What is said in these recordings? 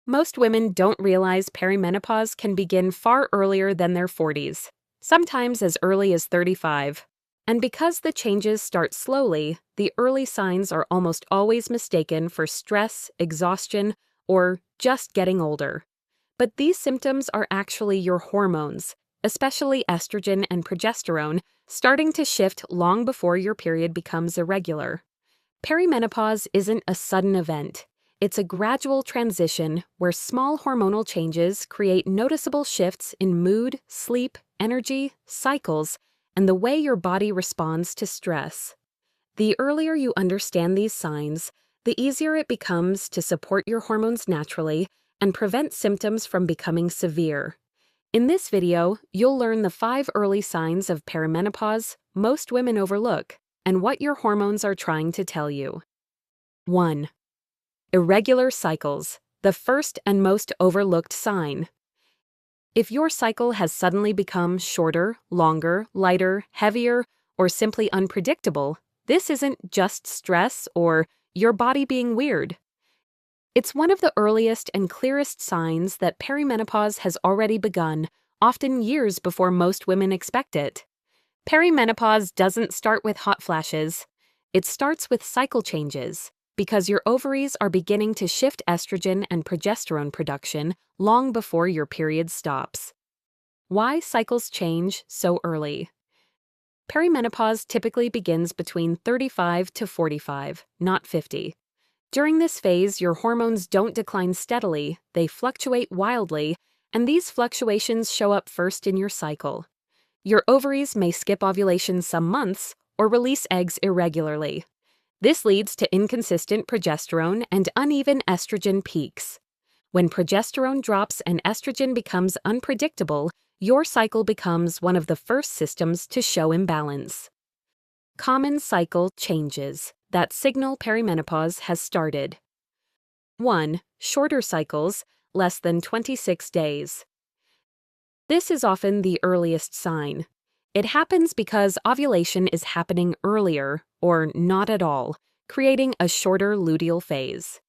Most women don't realize perimenopause can begin far earlier than their 40s, sometimes as early as 35. And because the changes start slowly, the early signs are almost always mistaken for stress, exhaustion, or just getting older. But these symptoms are actually your hormones, especially estrogen and progesterone, starting to shift long before your period becomes irregular. Perimenopause isn't a sudden event. It's a gradual transition where small hormonal changes create noticeable shifts in mood, sleep, energy, cycles, and the way your body responds to stress. The earlier you understand these signs, the easier it becomes to support your hormones naturally and prevent symptoms from becoming severe. In this video, you'll learn the 5 early signs of perimenopause most women overlook and what your hormones are trying to tell you. 1. Irregular cycles, the first and most overlooked sign. If your cycle has suddenly become shorter, longer, lighter, heavier, or simply unpredictable, this isn't just stress or your body being weird. It's one of the earliest and clearest signs that perimenopause has already begun, often years before most women expect it. Perimenopause doesn't start with hot flashes. It starts with cycle changes, because your ovaries are beginning to shift estrogen and progesterone production long before your period stops. Why cycles change so early? Perimenopause typically begins between 35 to 45, not 50. During this phase, your hormones don't decline steadily, they fluctuate wildly, and these fluctuations show up first in your cycle. Your ovaries may skip ovulation some months or release eggs irregularly. This leads to inconsistent progesterone and uneven estrogen peaks. When progesterone drops and estrogen becomes unpredictable, your cycle becomes one of the first systems to show imbalance. Common cycle changes that signal perimenopause has started. 1. Shorter cycles, less than 26 days. This is often the earliest sign. It happens because ovulation is happening earlier, or not at all, creating a shorter luteal phase.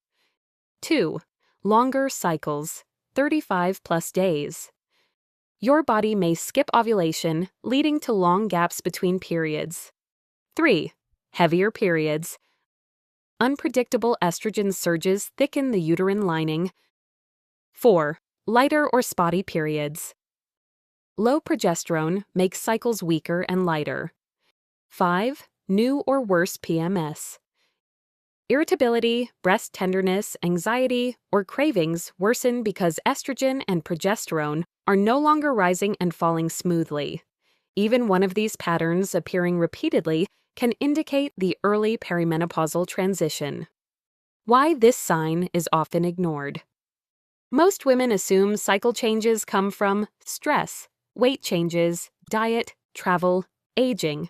2. Longer cycles, 35 plus days. Your body may skip ovulation, leading to long gaps between periods. 3. Heavier periods. Unpredictable estrogen surges thicken the uterine lining. 4. Lighter or spotty periods. Low progesterone makes cycles weaker and lighter. 5. New or worse PMS. Irritability, breast tenderness, anxiety, or cravings worsen because estrogen and progesterone are no longer rising and falling smoothly. Even one of these patterns appearing repeatedly can indicate the early perimenopausal transition. Why this sign is often ignored. Most women assume cycle changes come from stress, weight changes, diet, travel, aging.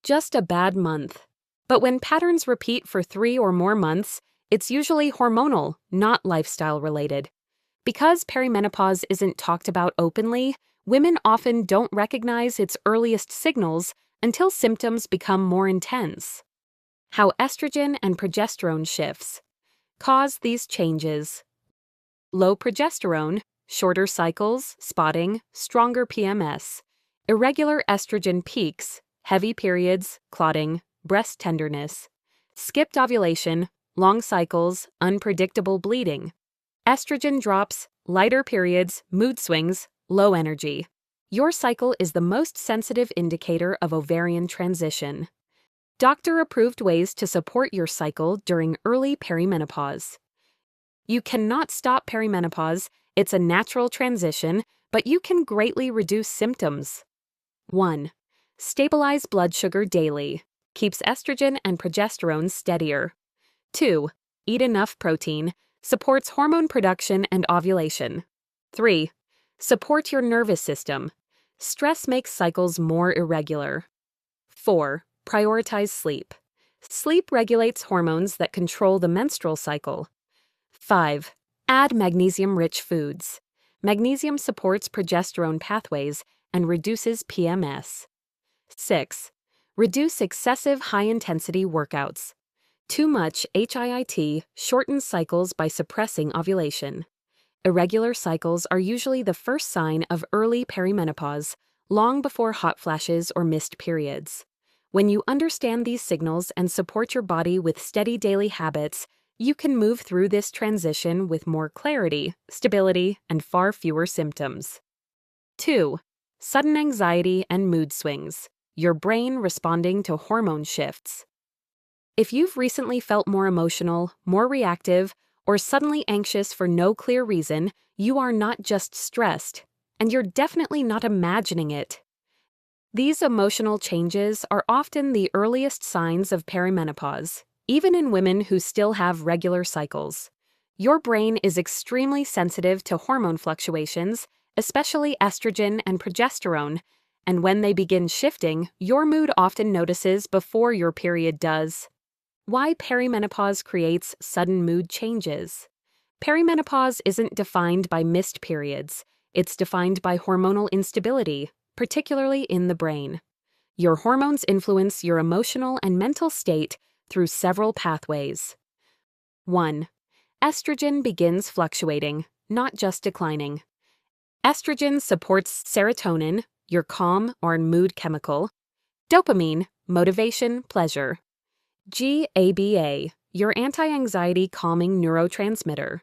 Just a bad month. But when patterns repeat for 3 or more months, it's usually hormonal, not lifestyle-related. Because perimenopause isn't talked about openly, women often don't recognize its earliest signals until symptoms become more intense. How estrogen and progesterone shifts cause these changes. Low progesterone, shorter cycles, spotting, stronger PMS, irregular estrogen peaks, heavy periods, clotting, breast tenderness, skipped ovulation, long cycles, unpredictable bleeding, estrogen drops, lighter periods, mood swings, low energy. Your cycle is the most sensitive indicator of ovarian transition. Doctor-approved ways to support your cycle during early perimenopause. You cannot stop perimenopause. It's a natural transition, but you can greatly reduce symptoms. 1. Stabilize blood sugar daily. Keeps estrogen and progesterone steadier. 2. Eat enough protein. Supports hormone production and ovulation. 3. Support your nervous system. Stress makes cycles more irregular. 4. Prioritize sleep. Sleep regulates hormones that control the menstrual cycle. 5. Add magnesium-rich foods. Magnesium supports progesterone pathways and reduces PMS. 6. Reduce excessive high-intensity workouts. Too much HIIT shortens cycles by suppressing ovulation. Irregular cycles are usually the first sign of early perimenopause, long before hot flashes or missed periods. When you understand these signals and support your body with steady daily habits, you can move through this transition with more clarity, stability, and far fewer symptoms. 2. Sudden anxiety and mood swings. Your brain responding to hormone shifts. If you've recently felt more emotional, more reactive, or suddenly anxious for no clear reason, you are not just stressed, and you're definitely not imagining it. These emotional changes are often the earliest signs of perimenopause, even in women who still have regular cycles. Your brain is extremely sensitive to hormone fluctuations, especially estrogen and progesterone, and when they begin shifting, your mood often notices before your period does. Why perimenopause creates sudden mood changes. Perimenopause isn't defined by missed periods. It's defined by hormonal instability, particularly in the brain. Your hormones influence your emotional and mental state through several pathways. 1. Estrogen begins fluctuating, not just declining. Estrogen supports serotonin, your calm or mood chemical, dopamine, motivation, pleasure, GABA, your anti-anxiety calming neurotransmitter.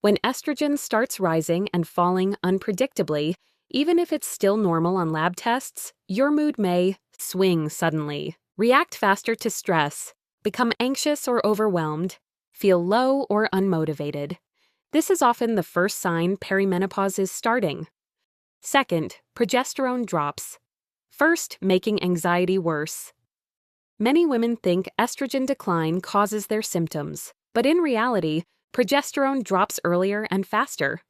When estrogen starts rising and falling unpredictably, even if it's still normal on lab tests, your mood may swing suddenly, react faster to stress, become anxious or overwhelmed, feel low or unmotivated. This is often the first sign perimenopause is starting. Second, progesterone drops. First, making anxiety worse. Many women think estrogen decline causes their symptoms, but in reality, progesterone drops earlier and faster.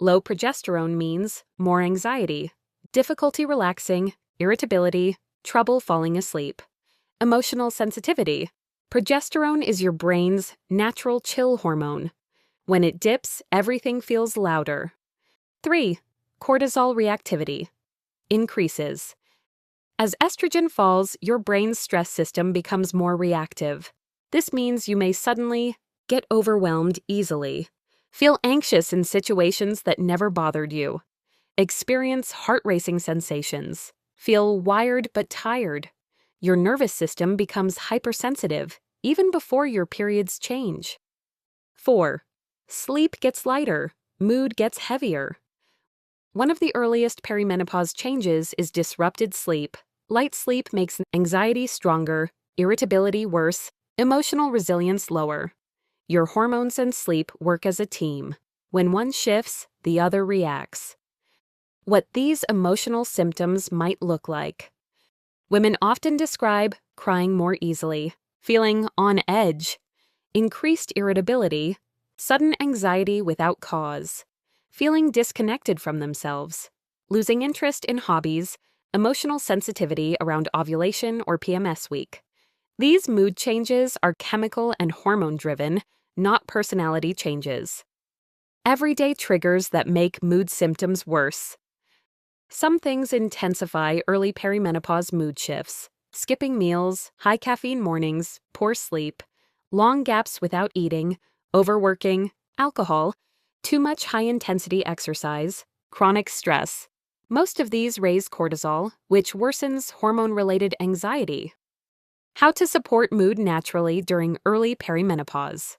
Low progesterone means more anxiety, difficulty relaxing, irritability, trouble falling asleep. Emotional sensitivity. Progesterone is your brain's natural chill hormone. When it dips, everything feels louder. 3. Cortisol reactivity. Increases. As estrogen falls, your brain's stress system becomes more reactive. This means you may suddenly get overwhelmed easily, feel anxious in situations that never bothered you, experience heart-racing sensations, feel wired but tired. Your nervous system becomes hypersensitive, even before your periods change. 4. Sleep gets lighter, mood gets heavier. One of the earliest perimenopause changes is disrupted sleep. Light sleep makes anxiety stronger, irritability worse, emotional resilience lower. Your hormones and sleep work as a team. When one shifts, the other reacts. What these emotional symptoms might look like. Women often describe crying more easily, feeling on edge, increased irritability, sudden anxiety without cause, feeling disconnected from themselves, losing interest in hobbies, emotional sensitivity around ovulation or PMS week. These mood changes are chemical and hormone-driven, not personality changes. Everyday triggers that make mood symptoms worse. Some things intensify early perimenopause mood shifts: skipping meals, high caffeine mornings, poor sleep, long gaps without eating, overworking, alcohol, too much high-intensity exercise, chronic stress. Most of these raise cortisol, which worsens hormone-related anxiety. How to support mood naturally during early perimenopause.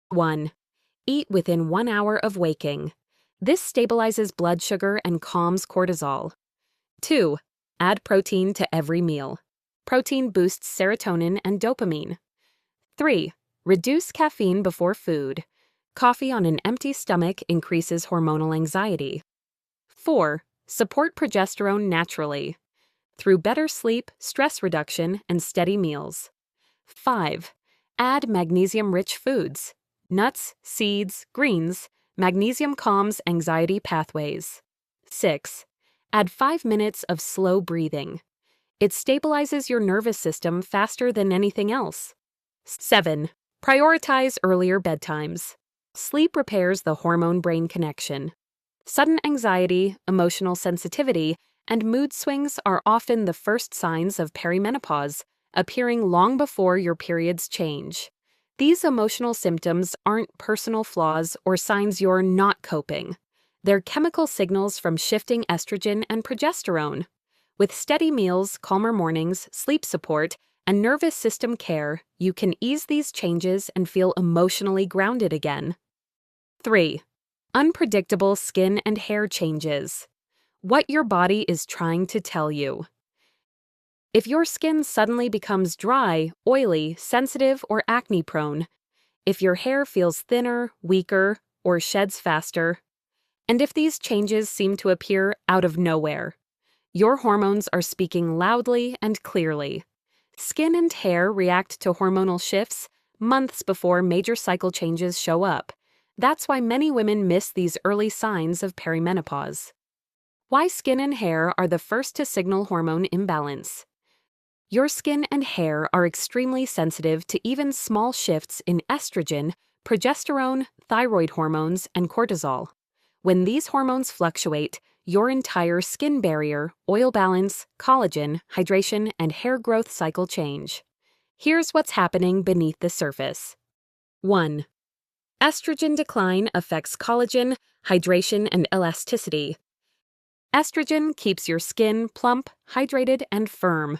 1. Eat within 1 hour of waking. This stabilizes blood sugar and calms cortisol. 2. Add protein to every meal. Protein boosts serotonin and dopamine. 3. Reduce caffeine before food. Coffee on an empty stomach increases hormonal anxiety. 4. Support progesterone naturally through better sleep, stress reduction, and steady meals. 5. Add magnesium-rich foods. Nuts, seeds, greens. Magnesium calms anxiety pathways. 6. Add 5 minutes of slow breathing. It stabilizes your nervous system faster than anything else. 7. Prioritize earlier bedtimes. Sleep repairs the hormone-brain connection. Sudden anxiety, emotional sensitivity, and mood swings are often the first signs of perimenopause, appearing long before your periods change. These emotional symptoms aren't personal flaws or signs you're not coping. They're chemical signals from shifting estrogen and progesterone. With steady meals, calmer mornings, sleep support, and nervous system care, you can ease these changes and feel emotionally grounded again. 3. Unpredictable skin and hair changes. What your body is trying to tell you. If your skin suddenly becomes dry, oily, sensitive, or acne-prone, if your hair feels thinner, weaker, or sheds faster, and if these changes seem to appear out of nowhere, your hormones are speaking loudly and clearly. Skin and hair react to hormonal shifts months before major cycle changes show up. That's why many women miss these early signs of perimenopause. Why skin and hair are the first to signal hormone imbalance. Your skin and hair are extremely sensitive to even small shifts in estrogen, progesterone, thyroid hormones, and cortisol. When these hormones fluctuate, your entire skin barrier, oil balance, collagen, hydration, and hair growth cycle change. Here's what's happening beneath the surface. 1. Estrogen decline affects collagen, hydration, and elasticity. Estrogen keeps your skin plump, hydrated, and firm.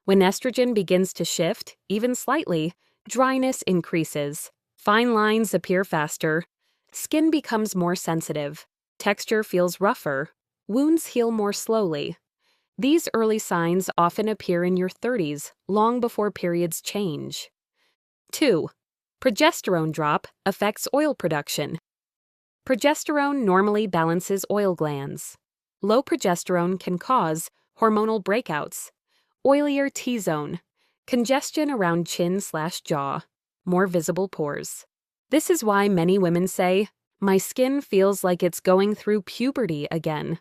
When estrogen begins to shift, even slightly, dryness increases, fine lines appear faster, skin becomes more sensitive, texture feels rougher, wounds heal more slowly. These early signs often appear in your 30s, long before periods change. 2. Progesterone drop affects oil production. Progesterone normally balances oil glands. Low progesterone can cause hormonal breakouts, oilier T-zone, congestion around chin/jaw, more visible pores. This is why many women say, "My skin feels like it's going through puberty again."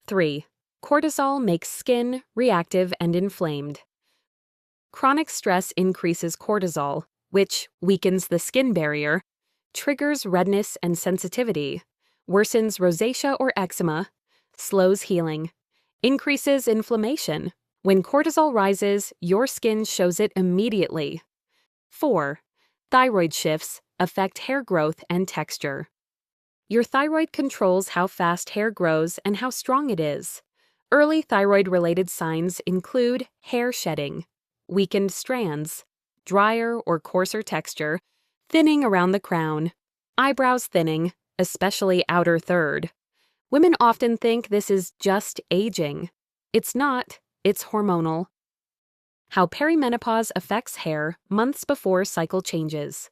3. Cortisol makes skin reactive and inflamed. Chronic stress increases cortisol, which weakens the skin barrier, triggers redness and sensitivity, worsens rosacea or eczema, slows healing, increases inflammation. When cortisol rises, your skin shows it immediately. 4. Thyroid shifts affect hair growth and texture. Your thyroid controls how fast hair grows and how strong it is. Early thyroid-related signs include hair shedding, weakened strands, drier or coarser texture, thinning around the crown, eyebrows thinning, especially outer third. Women often think this is just aging. It's not. It's hormonal. How perimenopause affects hair months before cycle changes.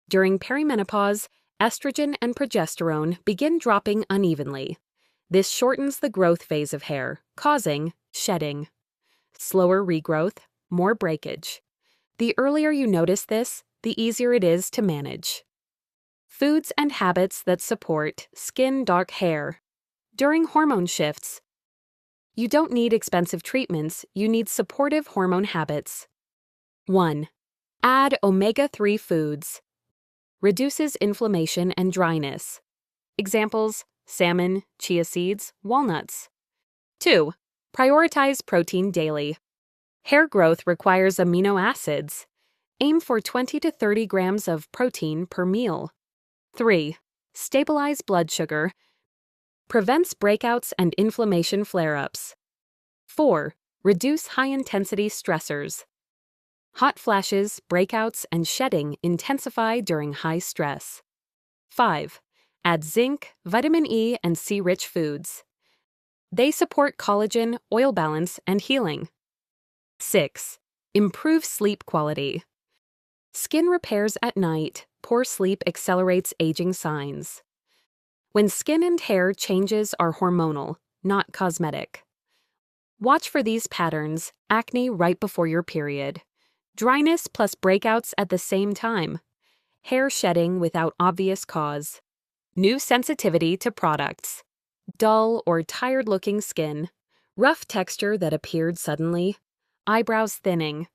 During perimenopause, estrogen and progesterone begin dropping unevenly. This shortens the growth phase of hair, causing shedding, slower regrowth, more breakage. The earlier you notice this, the easier it is to manage. Foods and habits that support skin dark hair. During hormone shifts, you don't need expensive treatments, you need supportive hormone habits. 1. Add omega-3 foods. Reduces inflammation and dryness. Examples: salmon, chia seeds, walnuts. 2. Prioritize protein daily. Hair growth requires amino acids. Aim for 20 to 30 grams of protein per meal. 3. Stabilize blood sugar. Prevents breakouts and inflammation flare-ups. 4. Reduce high-intensity stressors. Hot flashes, breakouts, and shedding intensify during high stress. 5. Add zinc, vitamin E, and C-rich foods. They support collagen, oil balance, and healing. 6. Improve sleep quality. Skin repairs at night, poor sleep accelerates aging signs. When skin and hair changes are hormonal, not cosmetic. Watch for these patterns: acne right before your period, dryness plus breakouts at the same time, hair shedding without obvious cause, new sensitivity to products, dull or tired-looking skin, rough texture that appeared suddenly, eyebrows thinning.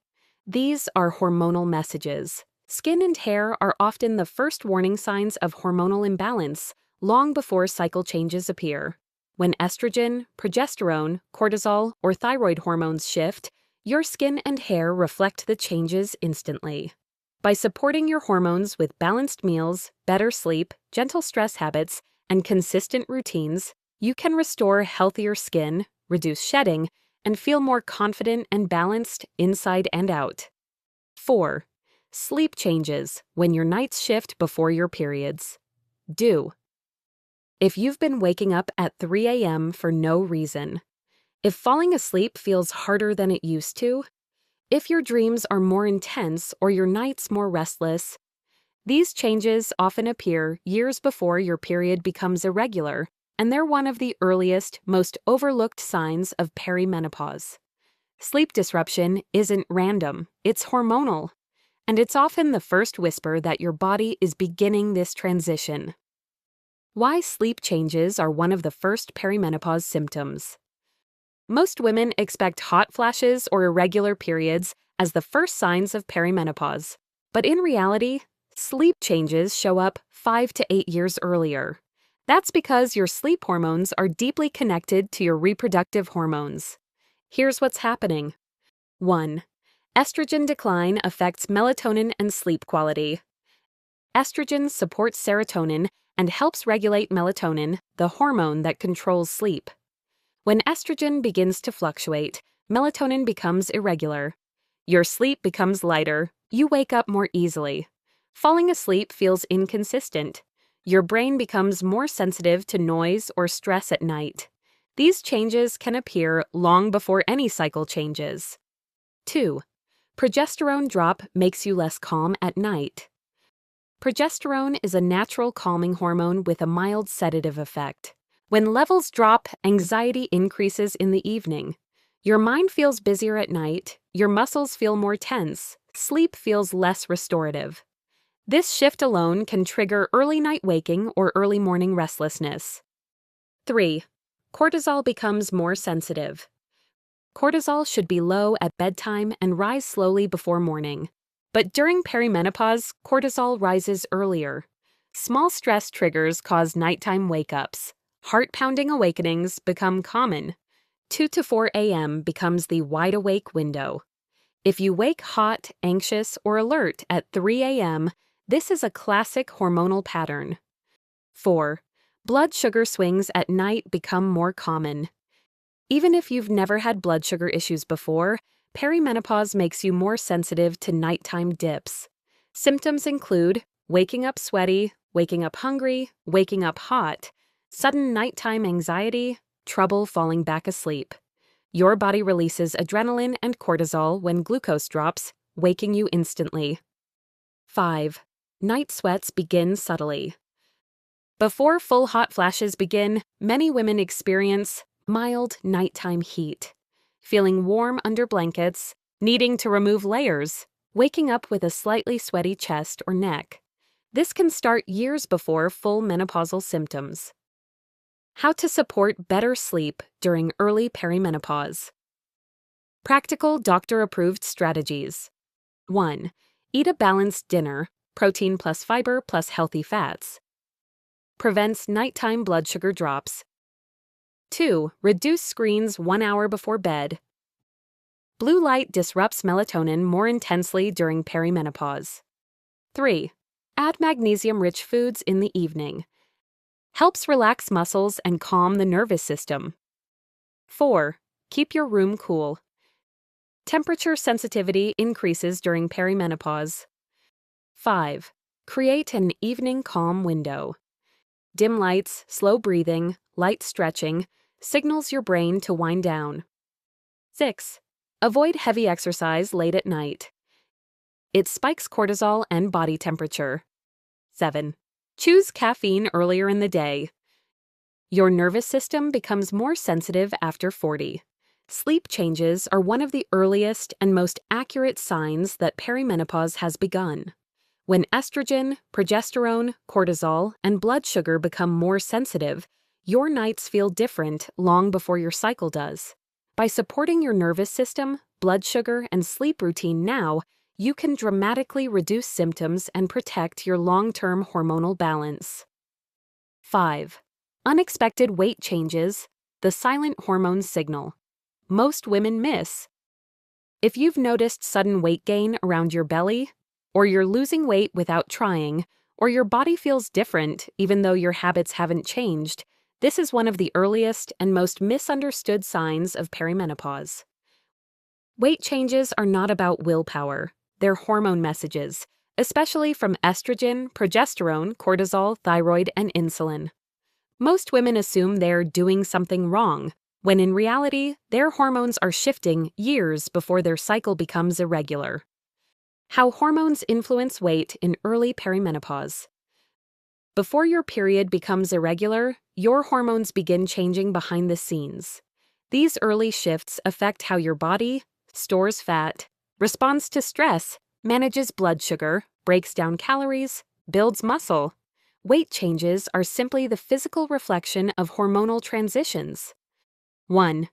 These are hormonal messages. Skin and hair are often the first warning signs of hormonal imbalance, long before cycle changes appear. When estrogen, progesterone, cortisol, or thyroid hormones shift, your skin and hair reflect the changes instantly. By supporting your hormones with balanced meals, better sleep, gentle stress habits, and consistent routines, you can restore healthier skin, reduce shedding, and feel more confident and balanced inside and out. 4. Sleep changes when your nights shift before your periods. Do. If you've been waking up at 3 a.m. for no reason, if falling asleep feels harder than it used to, if your dreams are more intense or your nights more restless, these changes often appear years before your period becomes irregular, and they're one of the earliest, most overlooked signs of perimenopause. Sleep disruption isn't random, it's hormonal, and it's often the first whisper that your body is beginning this transition. Why sleep changes are one of the first perimenopause symptoms. Most women expect hot flashes or irregular periods as the first signs of perimenopause, but in reality, sleep changes show up 5 to 8 years earlier. That's because your sleep hormones are deeply connected to your reproductive hormones. Here's what's happening. 1. Estrogen decline affects melatonin and sleep quality. Estrogen supports serotonin and helps regulate melatonin, the hormone that controls sleep. When estrogen begins to fluctuate, melatonin becomes irregular. Your sleep becomes lighter, you wake up more easily. Falling asleep feels inconsistent. Your brain becomes more sensitive to noise or stress at night. These changes can appear long before any cycle changes. 2. Progesterone drop makes you less calm at night. Progesterone is a natural calming hormone with a mild sedative effect. When levels drop, anxiety increases in the evening. Your mind feels busier at night, your muscles feel more tense, sleep feels less restorative. This shift alone can trigger early night waking or early morning restlessness. 3. Cortisol becomes more sensitive. Cortisol should be low at bedtime and rise slowly before morning. But during perimenopause, cortisol rises earlier. Small stress triggers cause nighttime wake-ups. Heart-pounding awakenings become common. 2 to 4 a.m. becomes the wide-awake window. If you wake hot, anxious, or alert at 3 a.m., this is a classic hormonal pattern. 4. Blood sugar swings at night become more common. Even if you've never had blood sugar issues before, perimenopause makes you more sensitive to nighttime dips. Symptoms include waking up sweaty, waking up hungry, waking up hot, sudden nighttime anxiety, trouble falling back asleep. Your body releases adrenaline and cortisol when glucose drops, waking you instantly. 5. Night sweats begin subtly. Before full hot flashes begin, many women experience mild nighttime heat, feeling warm under blankets, needing to remove layers, waking up with a slightly sweaty chest or neck. This can start years before full menopausal symptoms. How to support better sleep during early perimenopause. Practical doctor-approved strategies. 1. Eat a balanced dinner, protein plus fiber plus healthy fats. Prevents nighttime blood sugar drops. 2. Reduce screens 1 hour before bed. Blue light disrupts melatonin more intensely during perimenopause. 3. Add magnesium-rich foods in the evening. Helps relax muscles and calm the nervous system. 4. Keep your room cool. Temperature sensitivity increases during perimenopause. 5. Create an evening calm window. Dim lights, slow breathing, light stretching signals your brain to wind down. 6. Avoid heavy exercise late at night. It spikes cortisol and body temperature. 7. Choose caffeine earlier in the day. Your nervous system becomes more sensitive after 40. Sleep changes are one of the earliest and most accurate signs that perimenopause has begun. When estrogen, progesterone, cortisol, and blood sugar become more sensitive, your nights feel different long before your cycle does. By supporting your nervous system, blood sugar, and sleep routine now, you can dramatically reduce symptoms and protect your long-term hormonal balance. 5. Unexpected weight changes, the silent hormone signal. Most women miss. If you've noticed sudden weight gain around your belly, or you're losing weight without trying, or your body feels different even though your habits haven't changed, this is one of the earliest and most misunderstood signs of perimenopause. Weight changes are not about willpower. They're hormone messages, especially from estrogen, progesterone, cortisol, thyroid, and insulin. Most women assume they're doing something wrong, when in reality, their hormones are shifting years before their cycle becomes irregular. How hormones influence weight in early perimenopause. Before your period becomes irregular, your hormones begin changing behind the scenes. These early shifts affect how your body stores fat, responds to stress, manages blood sugar, breaks down calories, builds muscle. Weight changes are simply the physical reflection of hormonal transitions. 1.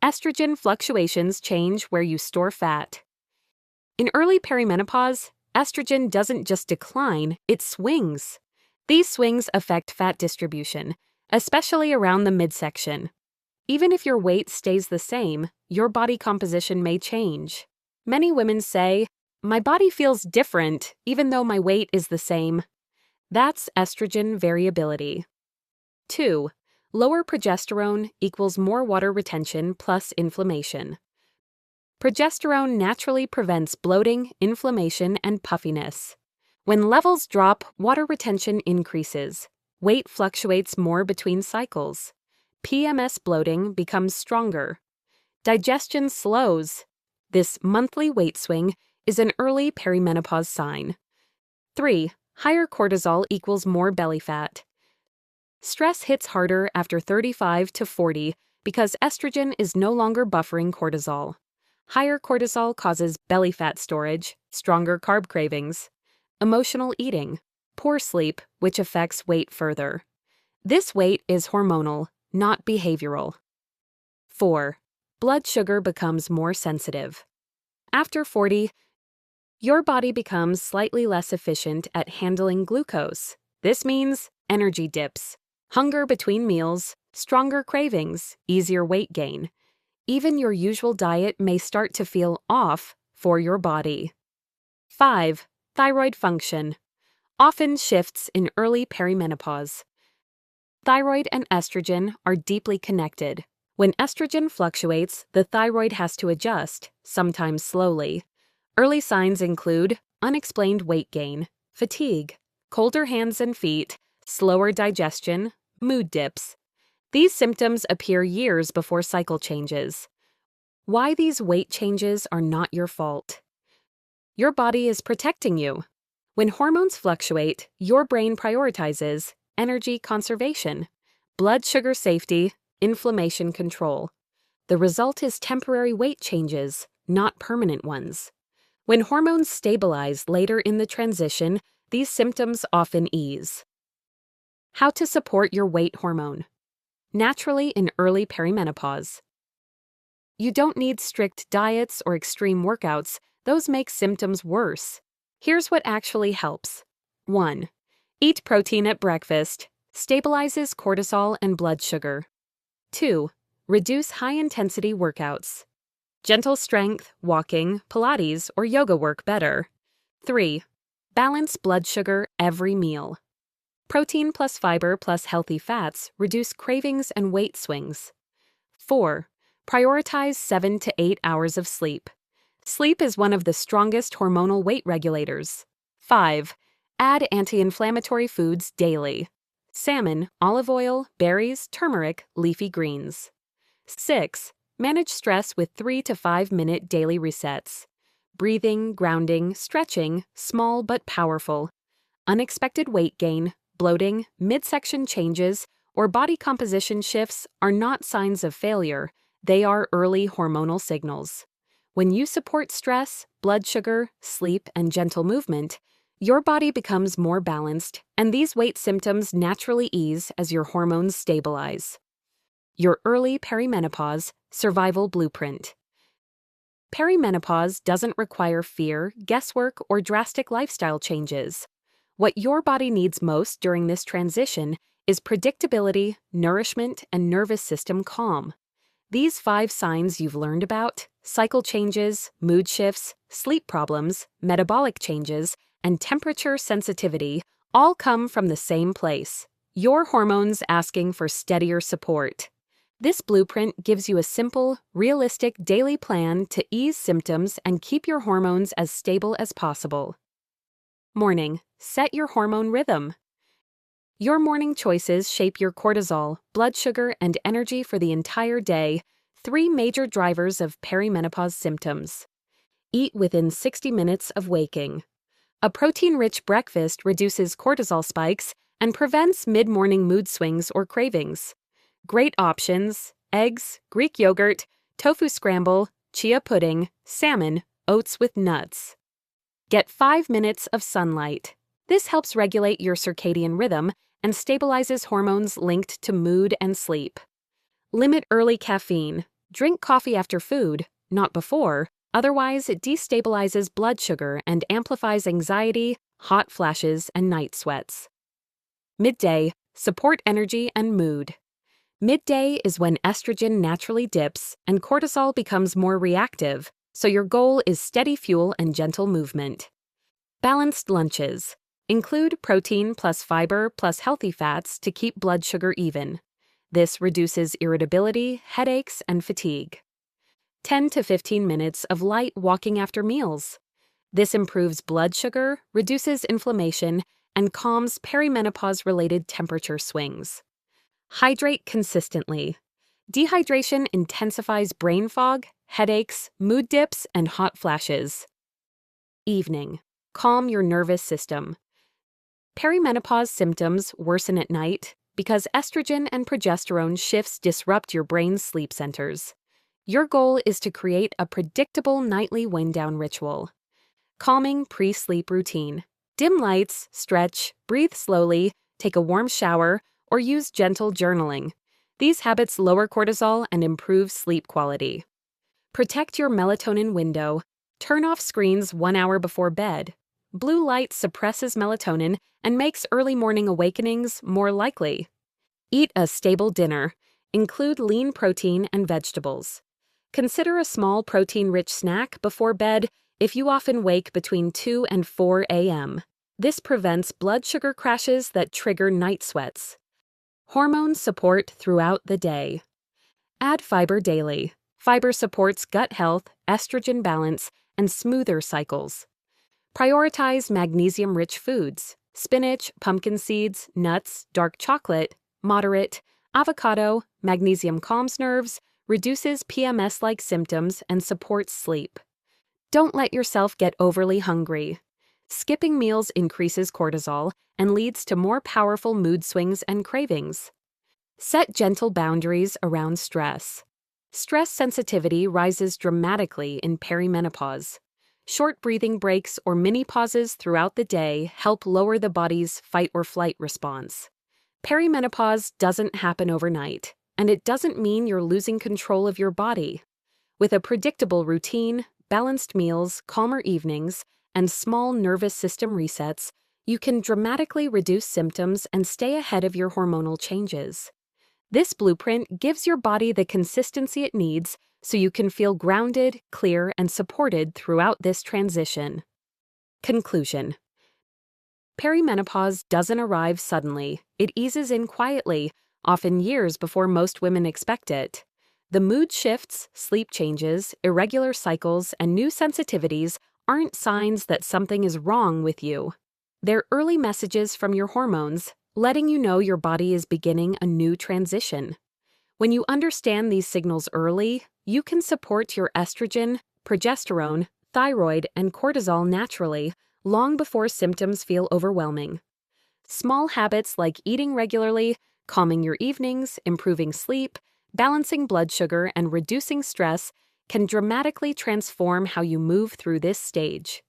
Estrogen fluctuations change where you store fat. In early perimenopause, estrogen doesn't just decline, it swings. These swings affect fat distribution, especially around the midsection. Even if your weight stays the same, your body composition may change. Many women say, "My body feels different even though my weight is the same." That's estrogen variability. 2. Lower progesterone equals more water retention plus inflammation. Progesterone naturally prevents bloating, inflammation, and puffiness. When levels drop, water retention increases. Weight fluctuates more between cycles. PMS bloating becomes stronger. Digestion slows. This monthly weight swing is an early perimenopause sign. 3. Higher cortisol equals more belly fat. Stress hits harder after 35 to 40 because estrogen is no longer buffering cortisol. Higher cortisol causes belly fat storage, stronger carb cravings, emotional eating, poor sleep, which affects weight further. This weight is hormonal, not behavioral. 4. Blood sugar becomes more sensitive. After 40, your body becomes slightly less efficient at handling glucose. This means energy dips, hunger between meals, stronger cravings, easier weight gain. Even your usual diet may start to feel off for your body. 5. Thyroid function often shifts in early perimenopause. Thyroid and estrogen are deeply connected. When estrogen fluctuates, the thyroid has to adjust, sometimes slowly. Early signs include unexplained weight gain, fatigue, colder hands and feet, slower digestion, mood dips. These symptoms appear years before cycle changes. Why these weight changes are not your fault. Your body is protecting you. When hormones fluctuate, your brain prioritizes energy conservation, blood sugar safety, inflammation control. The result is temporary weight changes, not permanent ones. When hormones stabilize later in the transition, these symptoms often ease. How to support your weight hormone. Naturally in early perimenopause. You don't need strict diets or extreme workouts. Those make symptoms worse. Here's what actually helps. 1. Eat protein at breakfast. Stabilizes cortisol and blood sugar. 2. Reduce high-intensity workouts. Gentle strength, walking, Pilates, or yoga work better. 3. Balance blood sugar every meal. Protein plus fiber plus healthy fats reduce cravings and weight swings. 4. Prioritize 7 to 8 hours of sleep. Sleep is one of the strongest hormonal weight regulators. 5. Add anti-inflammatory foods daily. Salmon, olive oil, berries, turmeric, leafy greens. 6. Manage stress with 3 to 5 minute daily resets. Breathing, grounding, stretching, small but powerful. Unexpected weight gain, bloating, midsection changes, or body composition shifts are not signs of failure. They are early hormonal signals. When you support stress, blood sugar, sleep, and gentle movement, your body becomes more balanced, and these weight symptoms naturally ease as your hormones stabilize. Your early perimenopause survival blueprint. Perimenopause doesn't require fear, guesswork, or drastic lifestyle changes. What your body needs most during this transition is predictability, nourishment, and nervous system calm. These 5 signs you've learned about, cycle changes, mood shifts, sleep problems, metabolic changes, and temperature sensitivity, all come from the same place: your hormones asking for steadier support. This blueprint gives you a simple, realistic daily plan to ease symptoms and keep your hormones as stable as possible. Morning. Set your hormone rhythm. Your morning choices shape your cortisol, blood sugar, and energy for the entire day, 3 major drivers of perimenopause symptoms. Eat within 60 minutes of waking. A protein-rich breakfast reduces cortisol spikes and prevents mid-morning mood swings or cravings. Great options: eggs, Greek yogurt, tofu scramble, chia pudding, salmon, oats with nuts. Get 5 minutes of sunlight. This helps regulate your circadian rhythm and stabilizes hormones linked to mood and sleep. Limit early caffeine. Drink coffee after food, not before, otherwise it destabilizes blood sugar and amplifies anxiety, hot flashes, and night sweats. Midday. Support energy and mood. Midday is when estrogen naturally dips and cortisol becomes more reactive, so your goal is steady fuel and gentle movement. Balanced lunches. Include protein plus fiber plus healthy fats to keep blood sugar even. This reduces irritability, headaches, and fatigue. 10 to 15 minutes of light walking after meals. This improves blood sugar, reduces inflammation, and calms perimenopause-related temperature swings. Hydrate consistently. Dehydration intensifies brain fog, headaches, mood dips, and hot flashes. Evening. Calm your nervous system. Perimenopause symptoms worsen at night because estrogen and progesterone shifts disrupt your brain's sleep centers. Your goal is to create a predictable nightly wind-down ritual. Calming pre-sleep routine. Dim lights, stretch, breathe slowly, take a warm shower, or use gentle journaling. These habits lower cortisol and improve sleep quality. Protect your melatonin window. Turn off screens 1 hour before bed. Blue light suppresses melatonin and makes early morning awakenings more likely. Eat a stable dinner. Include lean protein and vegetables. Consider a small protein-rich snack before bed if you often wake between 2 and 4 a.m. This prevents blood sugar crashes that trigger night sweats. Hormone support throughout the day. Add fiber daily. Fiber supports gut health, estrogen balance, and smoother cycles. Prioritize magnesium-rich foods: spinach, pumpkin seeds, nuts, dark chocolate, moderate, avocado. Magnesium calms nerves, reduces PMS-like symptoms, and supports sleep. Don't let yourself get overly hungry. Skipping meals increases cortisol and leads to more powerful mood swings and cravings. Set gentle boundaries around stress. Stress sensitivity rises dramatically in perimenopause. Short breathing breaks or mini pauses throughout the day help lower the body's fight-or-flight response. Perimenopause doesn't happen overnight, and it doesn't mean you're losing control of your body. With a predictable routine, balanced meals, calmer evenings, and small nervous system resets, you can dramatically reduce symptoms and stay ahead of your hormonal changes. This blueprint gives your body the consistency it needs so you can feel grounded, clear, and supported throughout this transition. Conclusion. Perimenopause doesn't arrive suddenly. It eases in quietly, often years before most women expect it. The mood shifts, sleep changes, irregular cycles, and new sensitivities aren't signs that something is wrong with you. They're early messages from your hormones, letting you know your body is beginning a new transition. When you understand these signals early, you can support your estrogen, progesterone, thyroid, and cortisol naturally, long before symptoms feel overwhelming. Small habits like eating regularly, calming your evenings, improving sleep, balancing blood sugar, and reducing stress can dramatically transform how you move through this stage.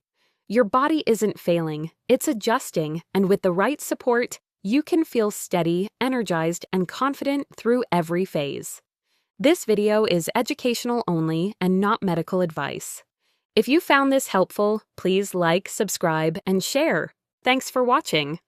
Your body isn't failing, it's adjusting, and with the right support, you can feel steady, energized, and confident through every phase. This video is educational only and not medical advice. If you found this helpful, please like, subscribe, and share. Thanks for watching.